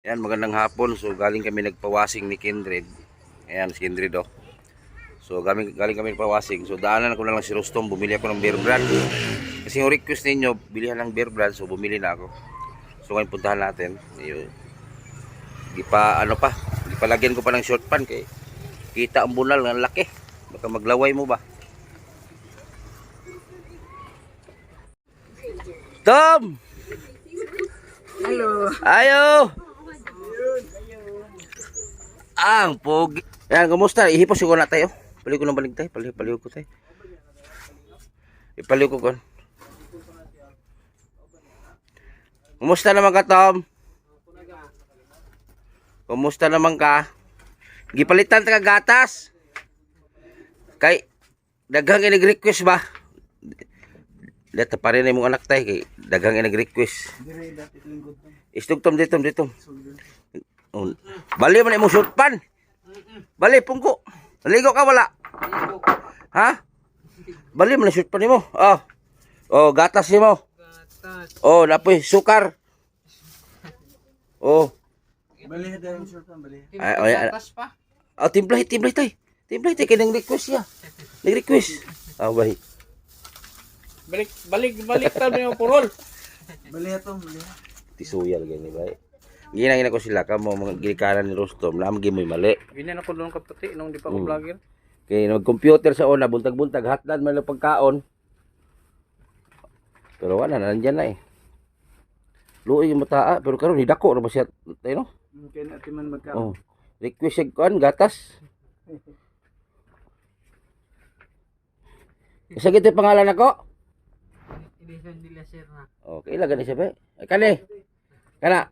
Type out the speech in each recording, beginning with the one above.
Ayan, magandang hapon. So, galing kami nagpawasing ni Kindred. Ayan, si Kindred, oh. So, galing kami nagpawasing. So, daanan ko na lang si Rostom. Bumili ako ng beer brand. Kasi yung request ninyo, bilihan ng beer brand. So, bumili na ako. So, ngayon puntahan natin. Ayun. Di pa, ano pa. Di pa lagyan ko pa ng short pan. Kay kita ang bunal ng laki. Baka maglaway mo ba? Tom! Hello. Ayo! Ang pogi. Yan, kumusta? Ihipos ko na tayo. Paliw ko ng balik tayo. Paliw ko tayo. Ipaliw ko kon. Kumusta naman ka, Tom? Kumusta naman ka? Gipalitan ta ka gatas? Kay daghang nag-request ba? Dito pa rin mong anak tayo kay daghang nag-request. Istog Tom dito. Oh, bali man imong short pan. Bali pungko. Naligo ka wala? Ha? Bali man short pan nimo. Oh. Oh, gatas nimo. Oh, napoy sukar. Oh. Bali daw yung short pan bali. Gatas pa. Oh, timplay tay. Timplay tay kay nang request ya. Nag-request. Ah, bali. Balik ta mo purol. Bali ato, bali. Tisuyal gani ba? Ginangin ko sila ka mo mga gilikaran ni Rostom, lamgi mo mali. Ginan ako doon kapati nung di pa ako vlogger. Kay nag-computer sa una, buntag-buntag hatdan man lang pagkaon. Pero wala na nandiyan na eh. Luoy yung mataa, pero karon hidako ra ba siya, tayo no? Kaya natin man magka. Oh. Request sig kon gatas. Isa gito pangalan nako? Edison de la Serna. Okay, lagan ni siya ba? Kani. Kana.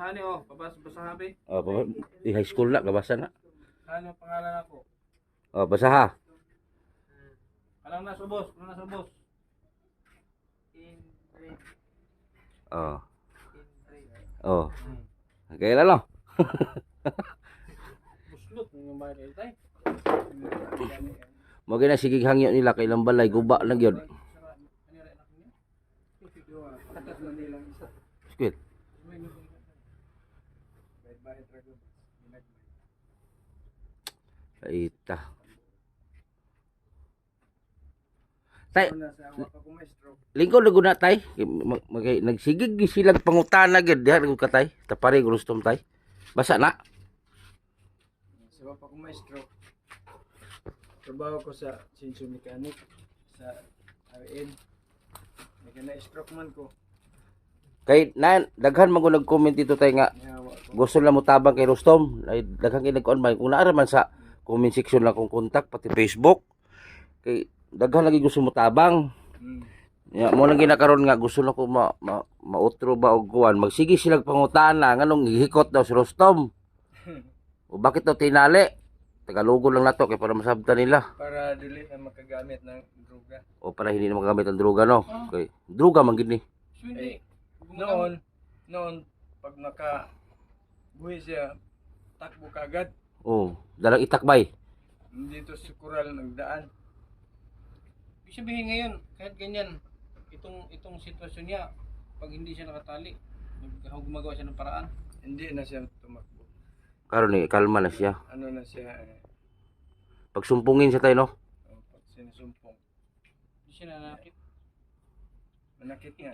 Basahan ni oh, basahan be. Oh, di high school na kabasa na. Ano pangalan ako? Oh, basaha. Alam na subos. Oh. Oh. Okay lang no. Buslot ng bayad tay. Mo gina sige hangyo nila kay ilang balay guba na gyud. Squid. Aita. Tay, lingkod na guna tay. Nagsigig sila pangutana gyud diha ka tay. Tapare Rostom tay. Basa na. Sa pa ko maestro. Trabaho ko sa Sinsu Mechanic sa RN. Nagna-stroke man ko. Kay na daghan man ko nag-comment dito tay nga gusto na mo tabang kay Rostom. Ay daghan kay nag-on ba kung naara man sa comment section lang kung contact pati Facebook. Kay daghan lagi gusto mo tabang. Ya mo nang ginakaron nga gusto na ko mautro ba og kuan magsige sila pangutana nganong hikot daw si Rostom. O bakit daw tinali? Tagalugo lang nato kay para masabtan nila. Para dili na makagamit ng droga. O para hindi na magamit ang droga no. Okay. Droga man gid ni. Eh, noon pag buhi siya takbo kagad Oh, dalang itakbay. dito sa kural nagdaan. Ibig sabihin ngayon kahit ganyan itong sitwasyon niya pag hindi siya nakatali gumagawa siya ng paraan hindi na siya tumakbo. Karon ni kalma na siya. Ano na siya Pagsumpungin siya tayo no. pag sinusumpong hindi siya nanakit manakit nga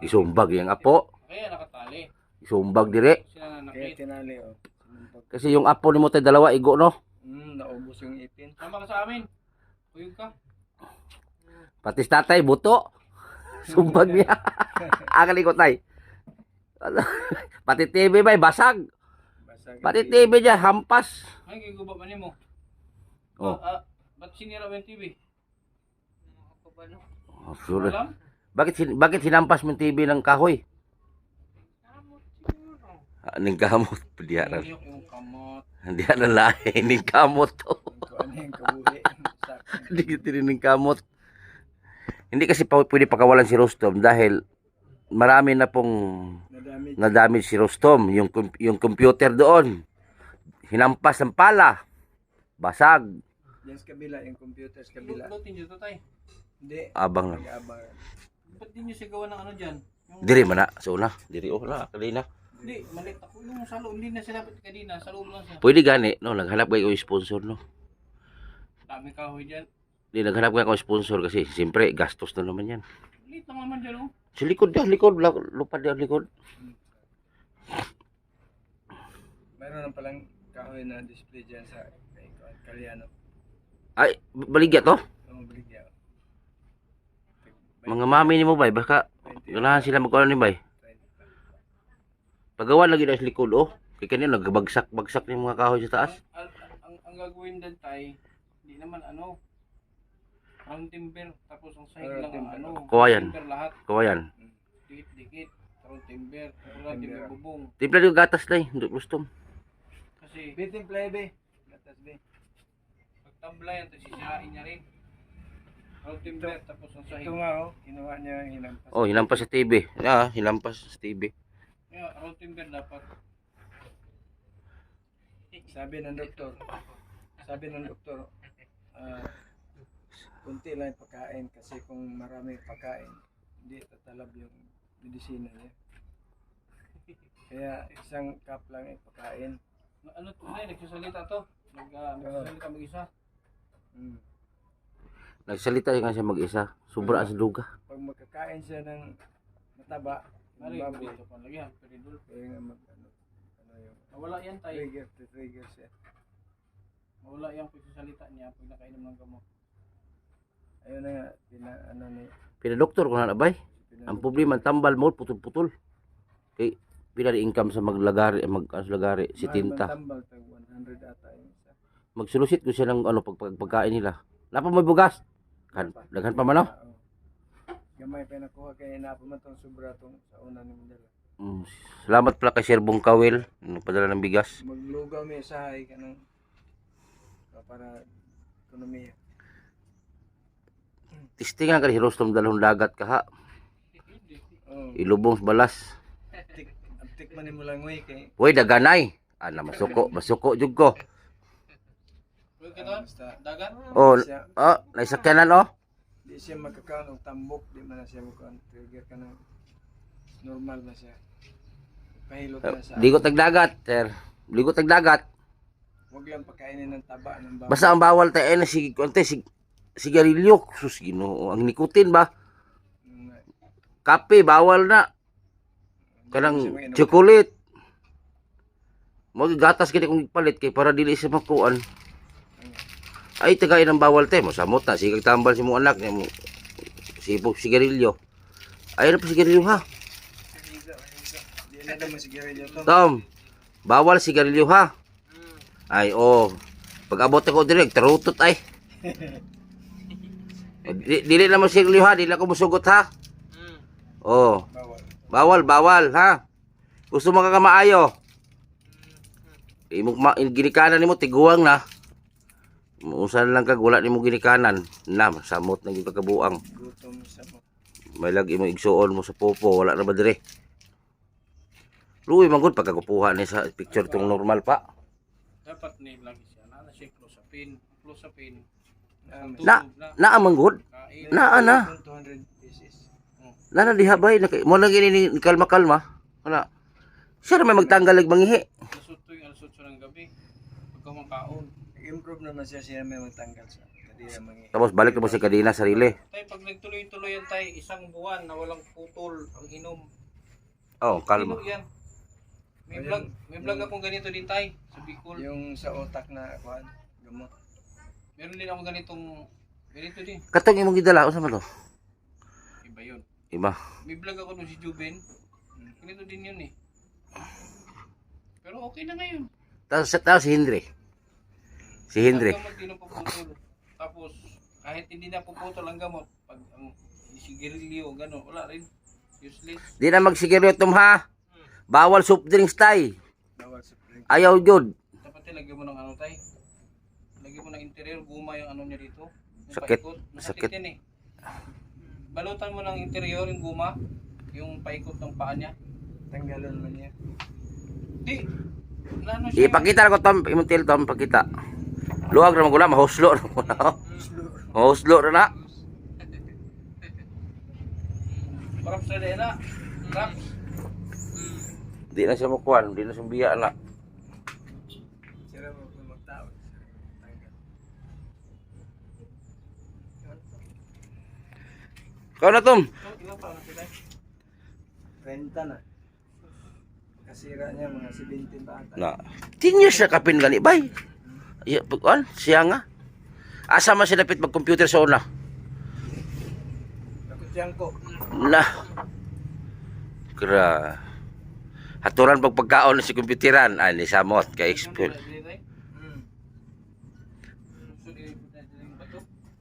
Isumbag yang apo. kaya nakatali Isumbag dire. sila nanakit kaya tinali sinumpag. Kasi yung apo ni mo tayo dalawa igo no. Naubos yung ipin sama ka sa amin kuyog ka Pati si tatay buto. Sumbag niya. Akali ko tay. Pati TV bay basag. Pati TV niya hampas. ay giguba man nimo. Oh. Ba't sinira mo yung TV? Ako ba no? Oh, sure. Alam? Bakit hinampas mo yung TV ng kahoy? Ning kamot padiaran. Yung kamot. Hindi na lahi ning kamot to. Ano yung kabuhi? Hindi ning kamot. Hindi kasi pwede pakawalan si Rostom dahil marami na pong nadamage si Rostom. Yung computer doon. Hinampas ng pala. Basag. Yan sa kabila, yung computer sa kabila. Lutin nyo to tay. Hindi. Abang lang. Ba't di nyo siya gawa ng ano dyan? Diri man na sa una. Diri oh na kanina. Hindi, malit ako. Yung sa loob, hindi na sila kanina. Sa loob lang siya. Pwede gani no naghanap kay ko sponsor no. Dami kahoy dyan. Di naghanap ka ako sponsor kasi siyempre gastos na naman yan. Malit lang naman dyan, oh. Sa likod dah, likod lupad dah likod. Mayroon na palang kahoy na display dyan sa Kalyano. Ay, baligya to. Ang baligya. Mga mami ni mo bay, baka ganahan sila magkuhan ni bay. Pagawa lagi na sa likod oh. Kaya kanina nagbagsak ni mga kahoy sa taas. Ang gagawin dyan tay, hindi naman ano, round timber, tapos ang side lang ang ano, Kawayan. timber lahat, Kawayan. dikit-dikit, round timber, round timber bubong. Timpla yung gatas na eh, hindi gustong. Kasi, timpla be, gatas be. Pagtamblay, ito sisirain niya rin. Round timber, tapos ang side. Ito nga oh, kinuha niya ang hinampas. Oh, hinampas sa TV. Ah, hinampas sa TV. Yeah, round timber dapat. Sabi ng doktor, kunti lang yung pagkain kasi kung marami pagkain, hindi tatalab yung medisina niya. Kaya isang cup lang yung pagkain. Ano to na, nagsasalita to? Nagsasalita mag-isa? Nagsalita yung siya mag-isa. Sobra sa luga. Pag magkakain siya ng mataba, baboy, dito pa lagi, peridol. Kaya nga yung mawala yan tayo. Trigger siya. Mawala yung pagsasalita niya pag nakainom ng gamot. Ayun na nga, Pinadoktor ko na bay. Ang problema, tambal mo, putol-putol. Kay, pinari income sa maglagari, si tinta. Tambal, 100 ata yung isa. Magsulusit ko siya ng ano, pagkain nila. Napa mo bugas? Daghan pa man oh. Gamay pa nakuha kaya napaman itong sobra itong sa una ni Mandela. Salamat pala kay Sir Bong Kawil. Nagpadala ng bigas. Maglugaw may sahay ka ng para ekonomiya. Tistingan ka ni Rostom dalawang dagat ka ha. Ilubong sa balas. Tikman ni mo lang way kay. Uy, daganay. Ana, masuko jud ko. Dagat? Oh, naisakyanan oh. Di siya magkakaon ng tambok, di man na siya magkakaon. Trigger ka ng normal na siya. Pahilot na sa. Ligot tagdagat, sir. Ligot tagdagat. Huwag lang pagkainin ng taba ng bawal. Basta ang bawal tayo ay sigarilyo. Sus, Ginoo, ang nikotin ba? Kape bawal na. Kanang chocolate. Gatas kini kung palit kay para dili sa makuan. Ay tagay ng bawal te mo samot na sigag tambal si mong anak mo. Sipog sigarilyo. Ay na pa sigarilyo ha. Di na daw sigarilyo to. Tom. Bawal sigarilyo ha. Ay oh. Pag abot ako direk tarutot ay. Dili na mo sigarilyo ha, dili na ko musugot ha. Oh. Bawal ha. Gusto mo ka maayo. Ginikanan nimo tiguang na. Usan lang kag wala nimo ginikanan. Na samot na gyud kabuang. Gutom samot. May lagi mo igsuon mo sa popo, wala na ba dire? Luoy man gud pagkakupuha ni sa picture tong normal pa. Dapat ni lagi siya na siya clozapine. Na amang gud. Na 200 pieces. Na diha bay mo na gini ni kalma. Wala. Siya na may magtanggal ag mangihi. Alas 8 ng gabi. Pagka makaon. Improve naman siya may magtanggal sa kadina mangi. Tapos balik na mo sa kadina sarili. Tay pag nagtuloy-tuloy yan tay, isang buwan na walang putol ang inom. Oh, kalma. Yan. May vlog akong ganito din tay sa Bicol. Yung sa otak na kuan, gamot. Meron din ako ganito din. Katong imong gidala unsa man to? Iba yun. Iba. May vlog ako nung si Juben. Ganito din yun eh. Pero okay na ngayon. Tapos si Hendry. Si Hendry. Ang gamot din ang puputol. Tapos kahit hindi na puputol ang gamot, pag ang sigarilyo, gano'n, wala rin. Useless. Di na magsigarilyo tom ha. Bawal soft drinks tay. Bawal soft drink. Ayaw jud. Dapat lagyan mo ng ano tay. Lagyan mo ng interior, guma yung ano niya dito. Yung Sakit. paikot. Sakit. Yan eh. Balutan mo ng interior yung guma, yung paikot ng paa niya. Tanggalon mo niya. Di. Ano siya? Ipakita ko tom, imong til tom pakita. Luwag ra magula mahuslo ra mo na. Mahuslo ra na. Parang sa dena. Traps. Di na siya makuan, di na siya biya na. Sira mo kung magtawag. Kau na Tom. Ilang pa na sila? 30 na. Kasira niya mga 17 ba ata. Na. 10 years na kapin gani bay. Ya, pagkuan siya nga. Asa man siya dapit mag-computer sa una. Nakutsyan ko. Na. Kira. Haturan pag pagkaon si computeran ani samot kay school.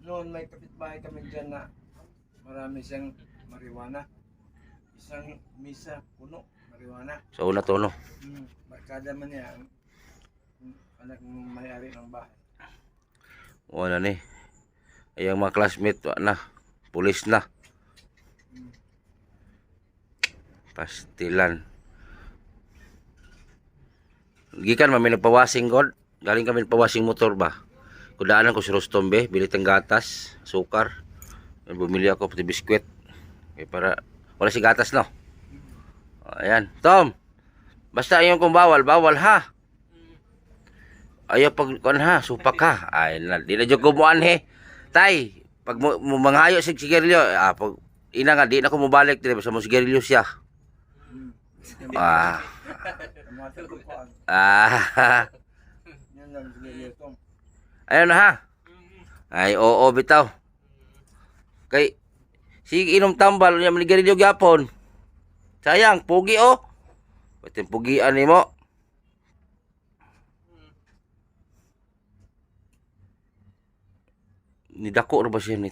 Noon may kapitbahay kami dyan na marami siyang marijuana. Isang misa puno marijuana. Sa una to no. Barkada man niya ang anak ng may-ari ng bahay. Wala ni. Ayang mga classmate wa na. Pulis na. Pastilan. Gikan mami nagpawasing god. Galing kami nagpawasing motor ba. Kudaanan ko si Rostombe, bilit ang gatas, sukar. Bumili ako pati biskwit. Okay, para wala si gatas no. Ayan, Tom. Basta ayon kung bawal, bawal ha. Ayaw pag kon ha, supak ha. Ay na, di na jud ko muan he. Tay, pag mo manghayo sig sigarilyo, pag ina nga di na ko mobalik dire sa mo sigarilyo siya. Ah. Yan lang sila ito. Ayun na ha. Ay, oo, bitaw. Kay, sige inom tambal, niya manigarilyo gyapon. Sayang, pugi oh. Pati pugian ni mo. Nidako na ba siya ni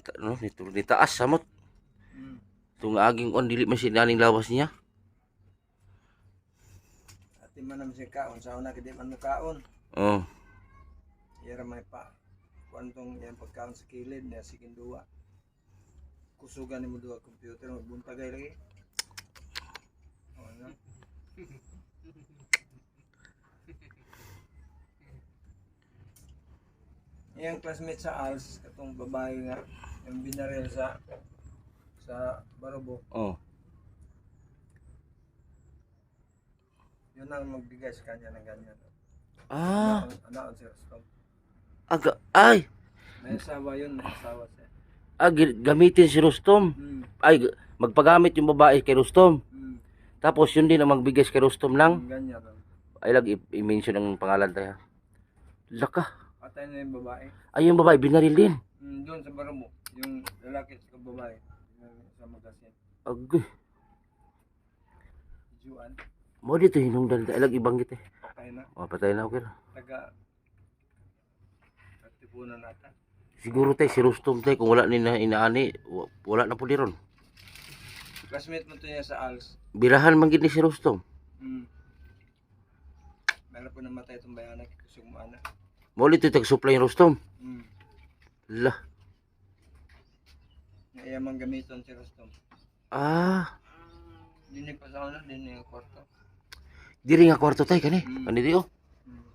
taas samot. Itong aging on, dili man siya naning lawas niya. Ati man naman siya kaon, sa una kadi man mo kaon. Oh. Yara may pa. Kuantong yung pagkaon sa kilid niya, sige duwa. Kusugan ni mo duwa computer, magbuntagay lagi. O ano? Yung classmate sa ALS, katong babae nga, yung binaril sa Barobo, Oh. yun ang magbigay sa kanya ng ganyan. Ah, Anaon si Rostom. aga, ay, May asawa yun, may asawa siya. gamitin si Rustom. Ay, magpagamit yung babae kay Rustom. Tapos yun din ang magbigay kay Rustom lang. Ganyan. Ay, i-mention ang pangalan tayo. Laka. Patay na yung babae. Ay, yung babae, binaril din. Doon sa Barobo, yung lalaki sa babae, sa magasin. Agay. Juan, Mo dito hinungdan tayo. Ilag ibang kita. patay na. O, patay na, okay. Taga Tipunan nata. Siguro tayo, si Rustom tayo, kung wala ni na inaani, wala na po di ron. Classmate mo to niya sa ALS. Birahan man gid ni si Rustom. Meron po namatay itong bayanak. Kusog mo anak. Mo dito tag-supply yung Rustom. Lah. Naiyamang gamiton si Rostom. Ah. Dinig pa sa ano, dinig yung kwarto. Diri nga kwarto tayo kani. Kani di oh. Mm.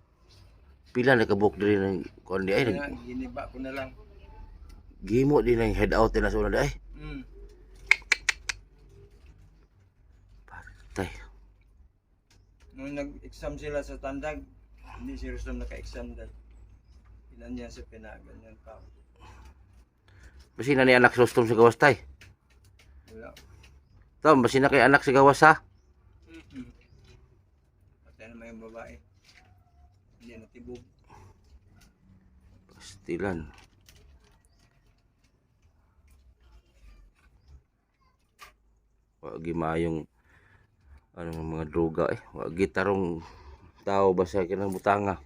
Pila na kabuk diri ng kundi ay. Kaya giniba ko na lang. Gimo din ang head out na sa una ay. Patay. Nung nag-exam sila sa Tandag, hindi si Rostom naka-exam dahil ilan niya sa pinaganyan pa. Basi na ni anak si Rustom sa gawas tay. Wala. Tom, basi na kay anak si gawas ha. Patay naman yung babae. Hindi natibog. Pastilan. Wagi mayong ano mga droga eh. Wagi tarong tao basta kinang butanga.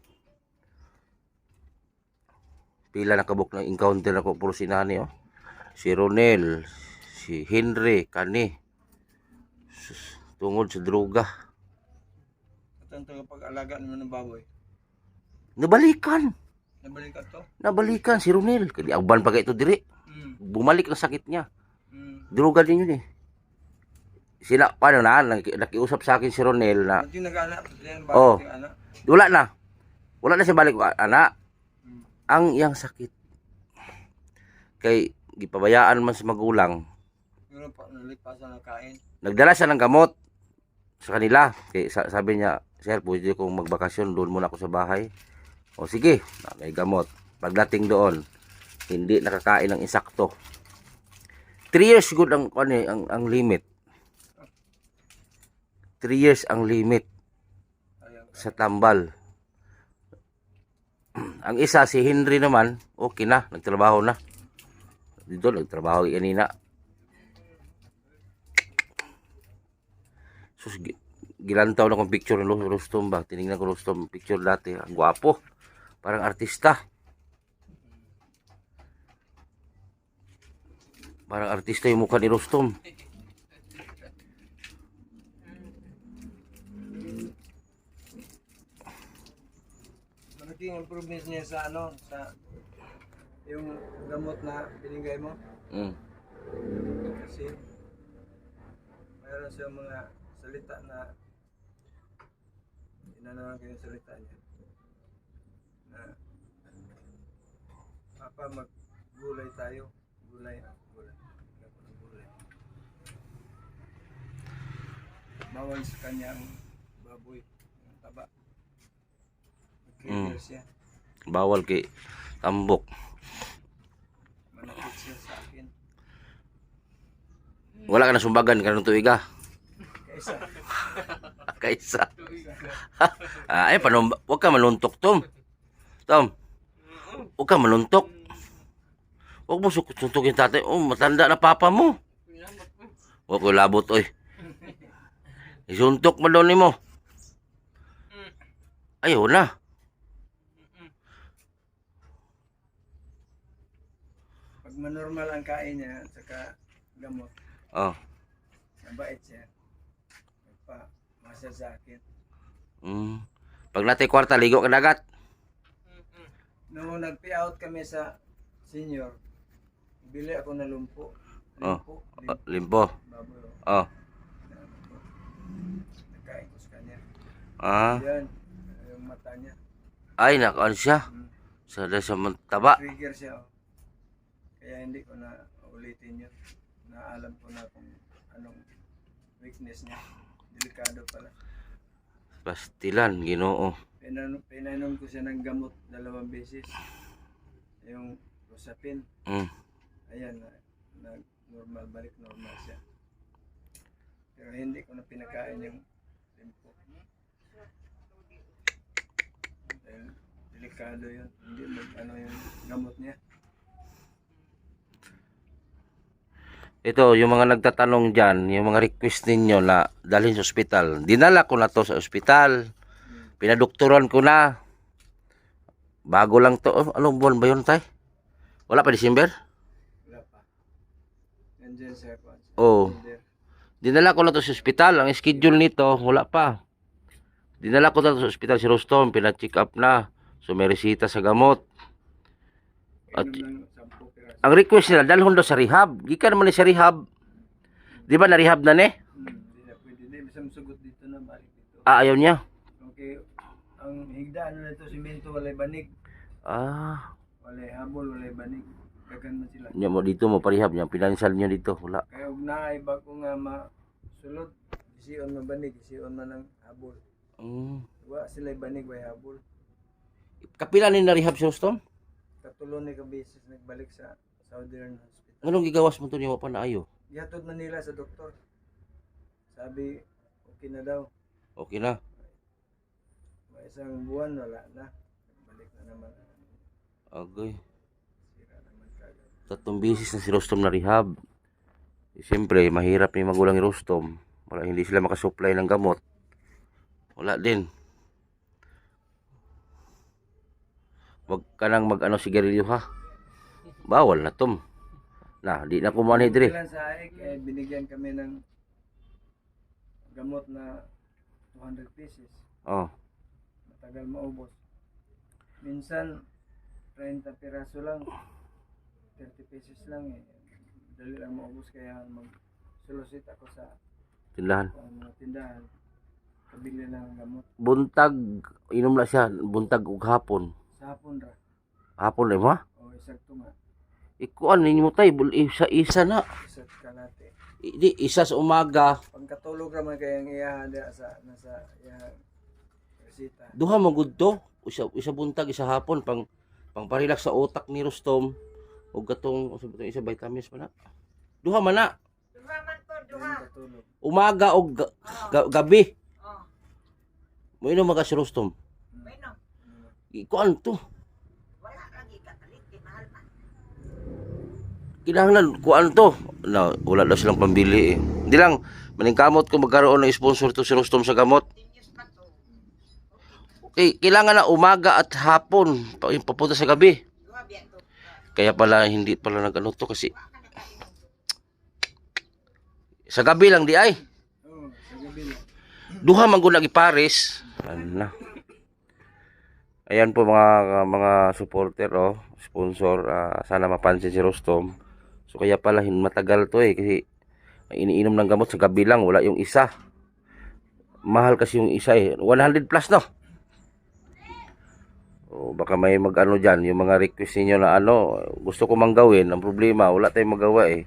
Pila na kabuk ng encounter ako puro sinani oh. Si Ronel, si Henry, kani. Tungod sa droga. At ang pag-alaga naman ng baboy. Nabalikan. Nabalik ka to? Nabalikan si Ronel. Kaya uban pa ito diri. Bumalik ang sakit niya. Droga din yun eh. Sila, paano na, nakiusap sa akin si Ronel na, Hindi nag-anak. Oh. Anak. wala na. Wala na siya balik, anak. Ang iyang sakit. Kay, gipabayaan man sa magulang. Pero pa nalipasan ng kain. Nagdala siya ng gamot sa kanila. Kaya sabi niya, sir, pwede kong magbakasyon, doon muna ako sa bahay. O sige, may gamot. Pagdating doon, hindi nakakain ng insakto. 3 years good ang limit. 3 years ang limit sa tambal. Ang isa, si Henry naman, okay na, nagtrabaho na. Dito, nagtrabaho kanina. Sus, gilantaw na kong picture ng Rustom ba? Tinignan ko Rustom picture dati. Ang gwapo. Parang artista. Parang artista yung mukha ni Rustom. Malaking improvements niya sa sa yung gamot na binigay mo. Kasi mayroon siya mga salita na inanawan ko yung salita niya na papa maggulay tayo, gulay. Bawal sa kanya ang baboy, ang taba. Mag-clear siya. Bawal kay tambok. Manakit siya sa akin. Wala ka na sumbagan kanang tuiga. Kaysa. Kaisa. Ay, wag ka maluntok, Tom. Tom, wag ka maluntok. Wag mo suntukin tatay. Oh, matanda na papa mo. Wag ko labot, oy. Isuntok mo doon ni mo. Ayaw na. Pag manormal ang kain niya, saka gamot, Oh. mabait siya. Magpa-massage sa akin. Pag natay kwarta, ligo ka dagat. Noong nag-payout kami sa senior, bili ako ng lumpo. Limpo. Limpo. Baboy. Oh. Nagkain ko sa kanya. Ah. Yan, yung mata niya. Ay, nakaan siya. Sa taba. Trigger siya. Oh. Kaya hindi ko na ulitin yun. Naalam ko na kung anong weakness niya. Delikado pala. Pastilan, Ginoo. Pinainom ko siya ng gamot 2 beses. Yung Rosapin. Ayan, nag-normal, balik normal siya. Pero hindi ko na pinakain yung limpo. Dahil delikado yun. Hindi yung gamot niya. Ito, yung mga nagtatanong dyan, yung mga request ninyo na dalhin sa ospital. Dinala ko na to sa ospital. Pinadoktoran ko na. Bago lang to. Oh, anong buwan ba yun, tay? Wala pa, December? Wala pa. Nandiyan siya. Oh. Dinala ko na to sa ospital. Ang schedule nito, wala pa. Dinala ko na to sa ospital si Rustom. Pina-check up na. So, may resita sa gamot. At ang request nila, dalhon daw sa rehab. Gikan naman ni sa rehab. Di ba na-rehab na ni? Hindi na pwede. Hindi, bisang sugot dito na, balik dito. Ayaw niya. Okay, ang higdaan na ito, simento, walay banig. Walay habol, walay banig. Kagan man sila. Niya mo dito mo parehab niya. Financial niya dito. Wala. Kaya huwag na, iba ko nga masulod. Isiyon man banig, isiyon man ang habol. Wa sila banig, way habol. Kapila ni na-rehab si Rustom? Katulon ni kabisis nagbalik sa Southern Hospital. Anong gigawas mo to niya pa na ayo? Gihatod na nila sa doktor. Sabi, okay na daw. Okay na. May isang buwan, wala na. Balik na naman. Okay. Sira naman kagad. 3 beses na si Rustom na rehab. Siyempre, mahirap yung magulang ni Rustom. Wala, hindi sila makasupply ng gamot. Wala din. Wag ka nang mag-ano sigarilyo ha. Bawal na Tom. Na, di na kumain dire. Ilan sa aik, binigyan kami ng gamot na 200 pieces. Oh. Matagal maubos. Minsan, 30 piraso lang. 30 pesos lang eh. Dali lang maubos kaya mag-sulusit ako sa Tindahan. mga tindahan. Kabili ng gamot. Buntag, inom na siya. Buntag ug hapon. Sa hapon ra. Hapon na mo ha? O isang tunga. Ikuan ninyo tay, isa na. Isa't kalate. Di isa sa umaga, Pagkatulog naman kayang iya sa nasa iya resita. duha man gud to. Isa buntag, isa hapon pang parelax sa utak ni Rustom ug katong isa vitamins pa na. Duha man na. Duha man to, duha. Pagkatulog. Umaga ug gabi. Oh, Moinom maga si Rustom. bueno. Ikuan to. Wala lagi kapalit, di mahal man. Kinahanglan kuan to. Na wala daw silang pambili eh. Hindi lang maningkamot ko magkaroon ng sponsor to si Rustom sa gamot. Tinyos pa to. Kailangan na umaga at hapon papunta sa gabi. Duha biya to. Kaya pala hindi pala nag-ano to kasi sa gabi lang di ay. Oo, sa gabi lang. Duha man gud lagi pares. Ano na. Ayan po mga supporter oh, sponsor, sana mapansin si Rustom. So kaya pala matagal to eh kasi iniinom ng gamot sa gabi lang, wala yung isa. Mahal kasi yung isa eh, 100 plus no. O baka may mag-ano diyan, yung mga request niyo na ano, gusto ko mang gawin, ang problema wala tayong magawa eh.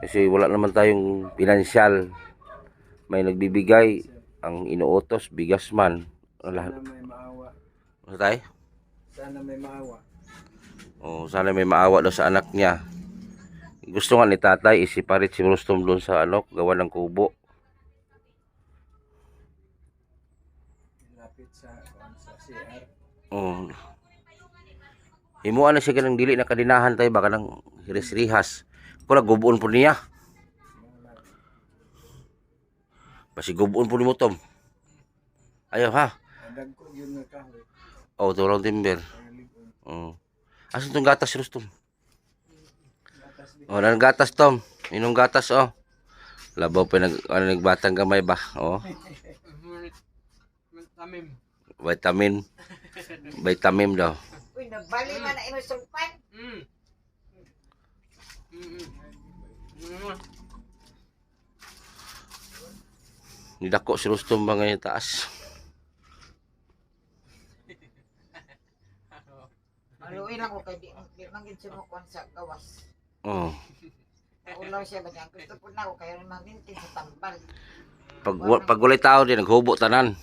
Kasi wala naman tayong pinansyal. May nagbibigay, ang inuutos bigas man. Lahat. Sana may maawa. Ano tayo? Sana may maawa. Oh, sana may maawa daw sa anak niya. Gusto nga ni tatay isiparit si Rustom doon sa ano, gawa ng kubo. Lapit sa CR. Oh. Himuan na siya ganang dili na kadinahan tayo baka nang hiris-rihas. Kung nagubuon po niya. Pasigubuon po ni mo Tom. Ayaw ha. Adag ko yun nga kahoy. Oh, tulong timber. Pangaligon. Oh. Asan tong gatas Rustom? Gatas di. Oh, nang gatas Tom. Inong gatas oh. Labaw pa nagbatang gamay ba? Oh. Tamim. Vitamin. Vitamin daw. Uy, nabali man na imong sulpan. Nidako si Rustom ba ngayon taas? Maluwi lang ko kay di man gid sumukon sa gawas. Oh. Ulaw siya ba diyan? Gusto po na ako kaya mamintin sa tambal. Pag walay tao din naghubo tanan.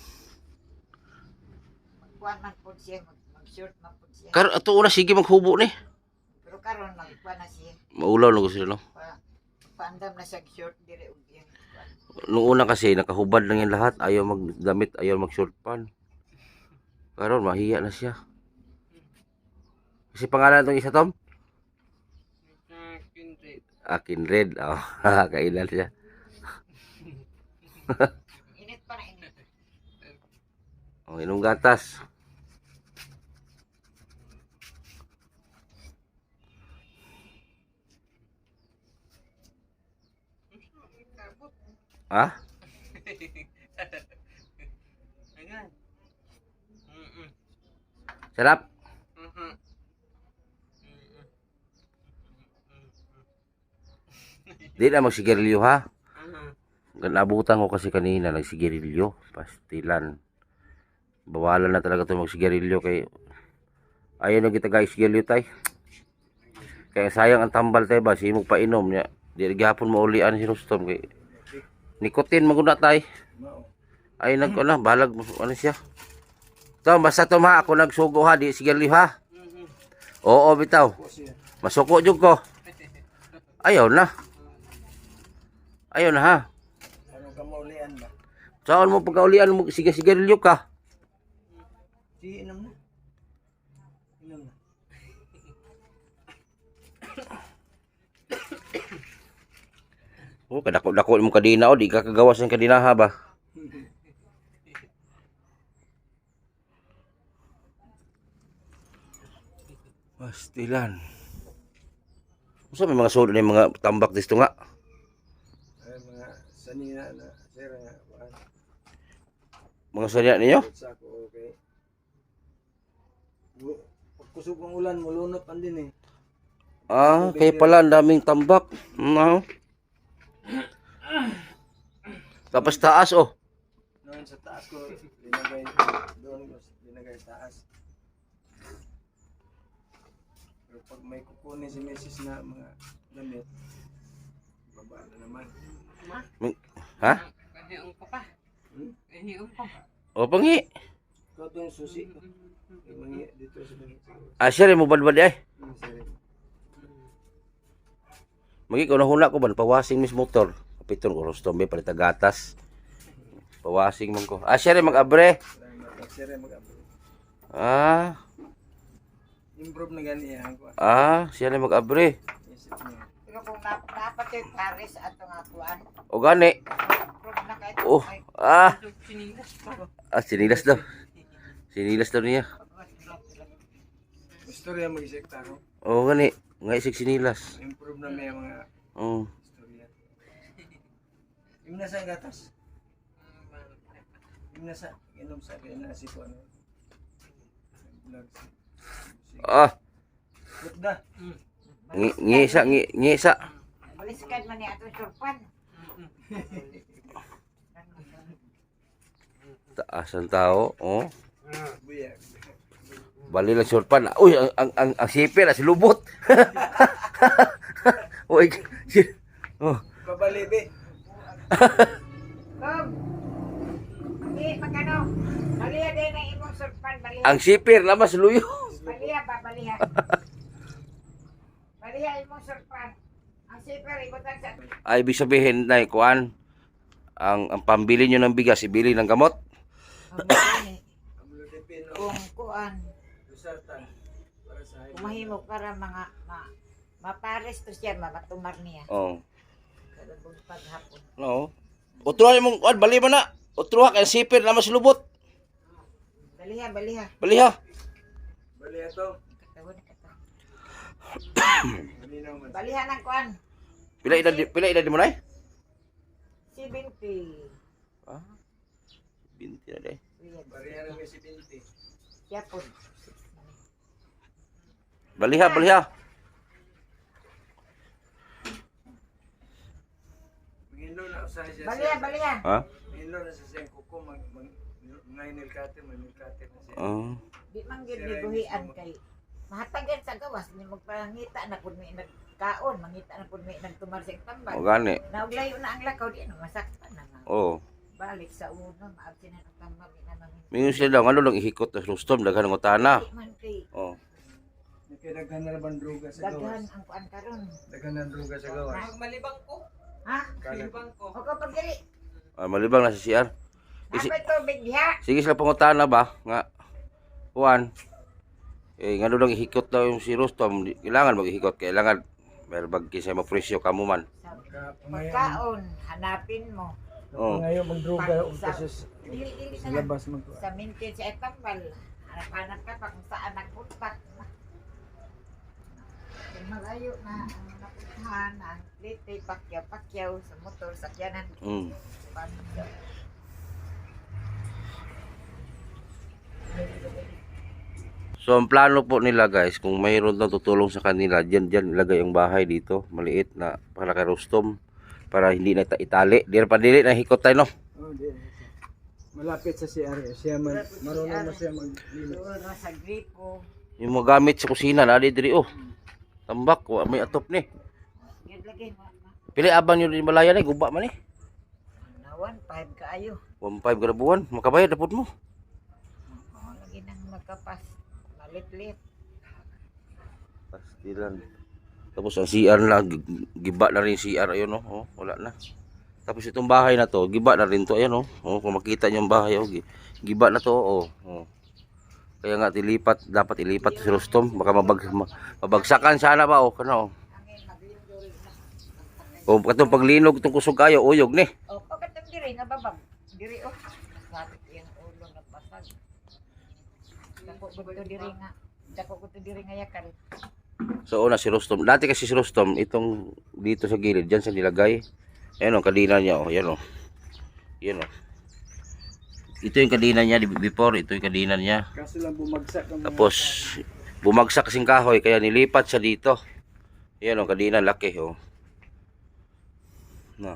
Magkuhan man po siya, mag-short man po siya. Karon ato una sige maghubo ni. Pero karon magkuhan na siya. Maulaw lang ko sila no. Paandam na siya short dire ug yan. Nung una kasi nakahubad lang yan lahat, ayaw magdamit, ayaw mag short pan. Karon mahiya na siya. Kasi pangalan tong isa Tom? Akin red. Oh, kailan siya. Init pa na init. Oh, inom gatas. Ha? Sarap. Di na magsigarilyo ha. Nabutan ko kasi kanina nagsigarilyo, pastilan. Bawalan na talaga 'to magsigarilyo kay ayaw na kita guys sigarilyo tay. Kaya sayang ang tambal tay ba si mo painom niya. Di gihapon maulian si Rustom kay nikotin maguna tay. Mao. Ay nag ano, balag ano siya. Tom, basta Tom ha, ako nagsugo ha, di sigarilyo ha. Oo, bitaw. Ko siya. Masuko jud ko. Ayaw na. Ayaw na ha. Ano ka maulian ba? Saan mo pagkaulian mo sigarilyo ka? Di inom na. Inom na. Oh, kadako-dako mo kadina o di ka kagawas ng kadinaha ba? Pastilan. Usa may mga sulod na mga tambak dito nga. Ay mga sanina na sir nga kuan. Mga sadya ninyo? Sa ko okay. Pagkusog ng ulan mulunot man din eh. Ah, kaya pala ang daming tambak. No. Tapos taas oh. Noon sa taas ko linagay doon ko linagay taas. Pero pag may kukunin si Mrs. na mga damit, Baba na naman. Ha? Kahiyon ko pa. Kahiyon ko. O pangi. Ikaw ito yung susi ko. Yung mangi dito sa mangi. Asya rin mo badbad ay. Sorry. Magi ko nahuna ko ban pawasing mis motor. Kapiton ko Rustom be palita gatas. Pawasing man ko. Asya rin mag-abre. Sir, mag-abot. Ah, Improve na gani yan ko. siya rin mag-abre. Isip niya. Pero kung dapat yung Paris at nga kuan. O gani. Prove na kahit Oh, sinilas daw. Sinilas daw niya. Istorya mag-isip taro. O gani, nga isig sinilas. Improve na may mga Oh. istorya. Yung nasa gatas. Yung nasa, inom sa kaya na si Kuan. Vlog. Look da. Ngisa. Baliskan man ni atong surpan. Taasan tao, oh. Buyag. Bali lang surpan. Uy, ang sipir, si lubot. Uy, oh. Babalibi. Kom. Di magkano? Baliha din ang imong surpan, baliha. Ang sipir, lamas luyo. Baliha ba, baliha. Baliha imong surpan. Ang super ibutan sa Ay, ibig sabihin, na kuan, ang pambili nyo ng bigas, ibili ng gamot. Ang Amlodipin. kung kuan, Lusatan. Para sa kumahimo para mga mapares to siya, matumar niya. Oh. Kada paghapon. No. Utruhan mong kuan, bali man na. Utruha kay sipir, lamas lubot. Baliha, baliha. Baliha. Bali ito. Katawan, katawan. Malinaw man. Baliha ng kuan. Pila edad mo na 70. Ah. Binti na day. Bariya na may si Binti. Yapon. Baliha. Mangilo na usahay siya. Baliha, baliha. Ha? Mangilo na sa siyang kuko. Ngay nilkate, may nilkate na siya. Oh. Di man gyud niguhian kay mahatagan sa gawas ni magpangita na pud may nagkaon, mangita na pud may nagtumar sa tambal. O gani. Nauglayo na ang lakaw di ano masaktan na nga. Oh. Balik sa uno, maabsin na ang tambal na namin. Mingon sila daw, ano lang ihikot na Rustom, daghan ng utana. Di man kay Oh. Nakidaghan na naman druga sa daghan gawas. ang kuan karon. Daghan na druga sa gawas. Malibang ko. Ha? Kalat. O ko pag diri. Malibang na sa CR. Dapat to big diha. Sige sila pangutana ba nga kuan. Nga lang ihikot daw yung si Rustom, kailangan mag-ihikot, kailangan meron bag kisay mapresyo kamo man. Pagkaon, hanapin mo. Oh. Ngayon magdruga Sa- sa Dili sa na lang. labas man. Sa mintin sa tambal. Hanap-hanap ka pa kung saan nagpunta. Kung malayo na ang napuntahan, ang liti, pakyaw-pakyaw sa motor, sakyanan. Mm. So ang plano po nila guys, kung mayroon na tutulong sa kanila, diyan ilagay ang bahay dito, maliit na para kay Rustom para hindi na itali. Di pa dili na hikot tayo no. Oh, di. Malapit sa CR. Siya man marunong na siya mag-linis. Doon na sa gripo. Yung mga gamit sa kusina na diri oh. Tambak, may atop ni. Yun lagi. Pili abang yun din malaya ni, guba man ni. Nawan, 5 kaayo. 1.5 kada buwan, makabayad dapat mo. Oo, lagi nang magkapas. Malit-lit. Pastilan. Tapos ang CR na, giba na rin CR, ayun oh, wala na. Tapos itong bahay na to, giba na rin to, ayan oh. Kung makita niyo ang bahay oh, giba na to oh. Kaya nga dapat ilipat si Rustom, baka mabagsakan sana ba oh, kana oh. Angin, maglindol na. O katong paglinog itong kusog kayo, uyog ni. O, pagkatang diri, nababag. Diri, oh. Sakit yung ulo na pasag. Dako ko to diri nga. Dako ko to diri nga yakal. So una si Rustom, dati kasi si Rustom, itong dito sa gilid, dyan sa nilagay. Ayan oh, kadina niya oh, yan oh. Yan oh. Ito yung kadina niya before, ito yung kadina niya. Kaso lang bumagsak ang mga Tapos bumagsak kasing kahoy kaya nilipat siya dito. Yan oh, kadina laki oh. No.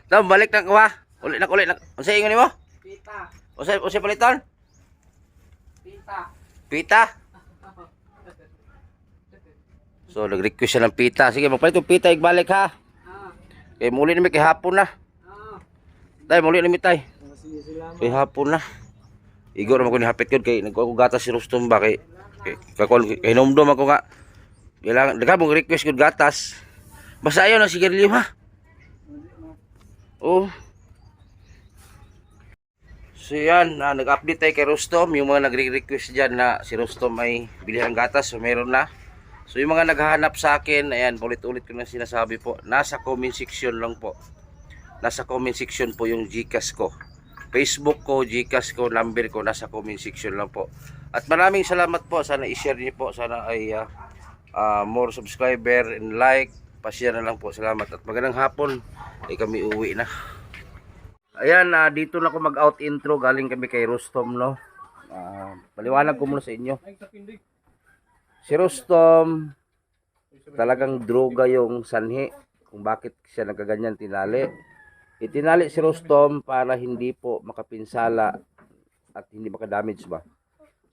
Balik na kuha. Ulit na. Unsa ingon nimo? Pita. Unsa paliton? Pita. Pita. So nag-request siya ng pita. Sige, magpalit yung pita igbalik ha. Kaya muli namin kay hapon na. Tay, muli namin tay. Kay hapon na. Igo naman ko ni hapit yun kay nagkuha ko gatas si Rustom ba kay nomdom ako nga. Kailangan daga mong request ko gatas. Basta ayaw na sigarilyo ha. Oh. So yan, nag-update tayo kay Rustom. Yung mga nagre-request dyan na si Rustom ay bilihan ng gatas. So meron na. So yung mga naghahanap sa akin, ayan, ulit-ulit ko na sinasabi po. Nasa comment section lang po. Nasa comment section po yung Gcash ko. Facebook ko, Gcash ko, number ko, nasa comment section lang po. At maraming salamat po. Sana i-share niyo po. Sana ay more subscriber and like. Pa-share na lang po. Salamat. At magandang hapon. Ay kami uwi na. Ayan, dito na ako mag-out intro. Galing kami kay Rustom, no? Paliwanag ko muna sa inyo. Si Rustom, talagang droga yung sanhi. Kung bakit siya nagkaganyan tinali. Itinali si Rustom para hindi po makapinsala at hindi makadamage ba.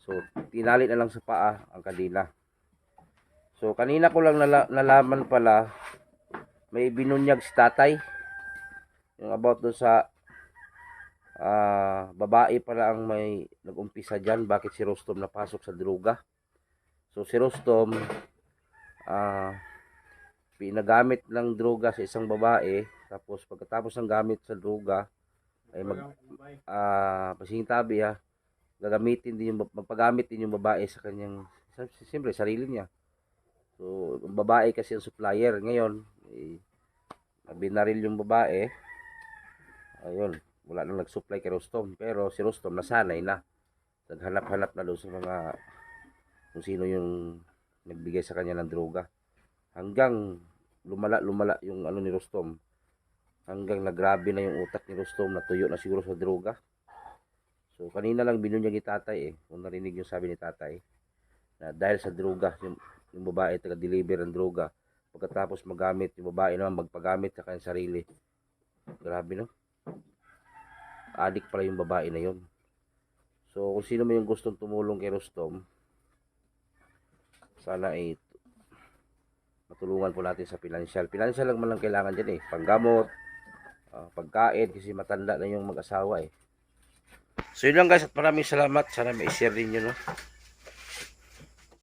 So, tinali na lang sa paa ang kadena. So, kanina ko lang nalaman pala, may binunyag si tatay. Yung about doon sa babae pala ang may nag-umpisa dyan. Bakit si Rustom napasok sa droga? So, si Rustom, pinagamit ng droga sa isang babae. Tapos, pagkatapos ng gamit sa droga, ay pasintabi gagamitin din magpagamit din yung babae sa kanyang, siyempre, sarili niya. So, yung babae kasi ang supplier. Ngayon, binaril yung babae. Ayun, wala nang nag-supply kay Rustom. Pero si Rustom nasanay na. Naghanap-hanap na doon sa mga kung sino yung nagbigay sa kanya ng droga. Hanggang lumala yung ano ni Rustom. Hanggang nagrabe na yung utak ni Rustom. Natuyo na siguro sa droga. So, kanina lang binunyag ni tatay kung narinig yung sabi ni tatay. Na dahil sa droga, yung babae taga-deliver ng droga. Pagkatapos magamit, yung babae naman magpagamit sa kanyang sarili. Grabe, no? Adik pala yung babae na yun. So, kung sino man yung gustong tumulong kay Rustom, sana ay matulungan po natin sa financial. Financial lang man lang kailangan dyan panggamot, pagkain, kasi matanda na yung mag-asawa So, yun lang guys, at maraming salamat. Sana may share din nyo, no?